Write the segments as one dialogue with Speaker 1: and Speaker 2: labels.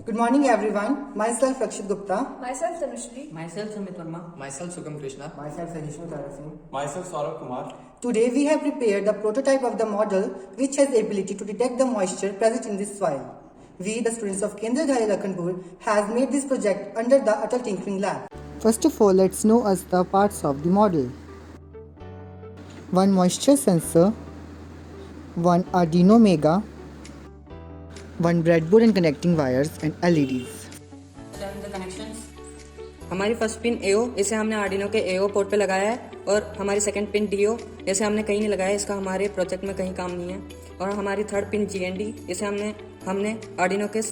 Speaker 1: Good morning everyone. Myself Rakshit Gupta.
Speaker 2: Myself Tanushri.
Speaker 3: Myself Sumit Verma.
Speaker 4: Myself Sugam Krishna.
Speaker 5: Myself Sahishu Singh.
Speaker 6: Myself Saurabh Kumar.
Speaker 1: Today we have prepared the prototype of the model which has the ability to detect the moisture present in this soil. We, the students of Kendra Ghare Lakhanpur, has made this project under the Atal Tinkering Lab. First of all, let's know us the parts of the model. One moisture sensor, one Arduino Mega, one breadboard and connecting wires and LEDs.
Speaker 3: The connections. हमारी first pin AO, इसे हमने Arduino के AO port पे लगाया है, और हमारी second pin DO, इसे हमने कहीं नहीं लगाया, इसका हमारे प्रोजेक्ट में कहीं काम नहीं है। और हमारी थर्ड पिन GND, इसे हमने आर्डिनो के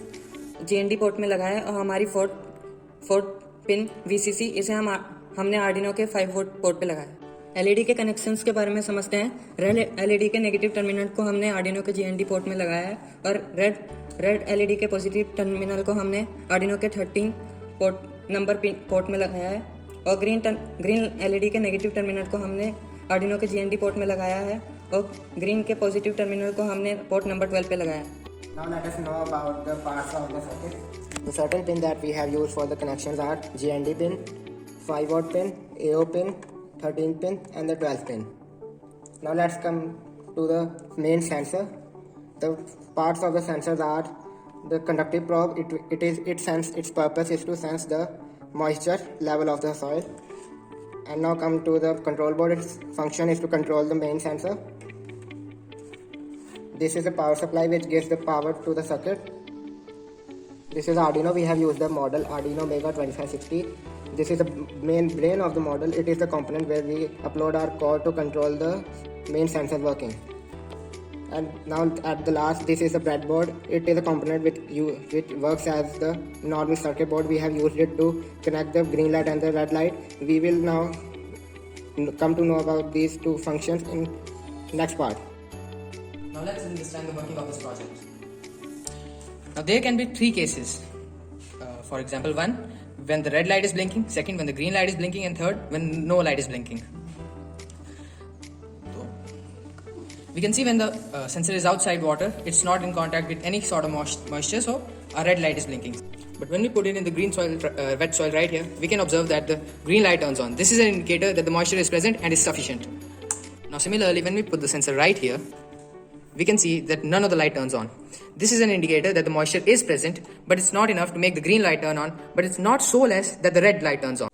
Speaker 3: GND पोर्ट में लगाया है। और हमारी फोर्थ पिन VCC, इसे हमने आर्डिनो के 5 वोल्ट पोर्ट पे लगाया है। LED के कनेक्शंस के बारे में समझते हैं। रेड LED के नेगेटिव टर्मिनल को हमने आर्डिनो के GND पोर्ट में लगाया है, और रेड LED के पॉजिटिव टर्मिनल को हमने आर्डिनो के 13 नंबर पिन पोर्ट में लगाया है। और ग्रीन LED के नेगेटिव टर्मिनल को हमने आर्डिनो के GND पोर्ट में लगाया है, और ग्रीन के पॉजिटिव टर्मिनल को हमने पोर्ट नंबर 12 पे लगाया है।
Speaker 5: Now let us know about the parts of the circuit. The certain pin that we have used for the connections are GND pin, 5 watt pin, AO pin, 13 pin and the 12 pin. Now let's come to the main sensor. The parts of the sensors are the conductive probe. Its purpose is to sense the moisture level of the soil. And now come to the control board. Its function is to control the main sensor. This is a power supply which gives the power to the circuit. This is Arduino. We have used the model Arduino Mega 2560. This is the main brain of the model. It is the component where we upload our code to control the main sensor working. And now at the last, this is the breadboard. It is a component which works as the normal circuit board. We have used it to connect the green light and the red light. We will now come to know about these two functions in next part.
Speaker 4: Now let's understand the working of this project. Now there can be 3 cases. For example, 1, when the red light is blinking, 2nd, when the green light is blinking, and 3rd, when no light is blinking. So, we can see when the sensor is outside water, it's not in contact with any sort of moisture, so our red light is blinking. But when we put it in the green soil, wet soil right here, we can observe that the green light turns on. This is an indicator that the moisture is present and is sufficient. Now similarly, when we put the sensor right here, we can see that none of the light turns on. This is an indicator that the moisture is present, but it's not enough to make the green light turn on, but it's not so less that the red light turns on.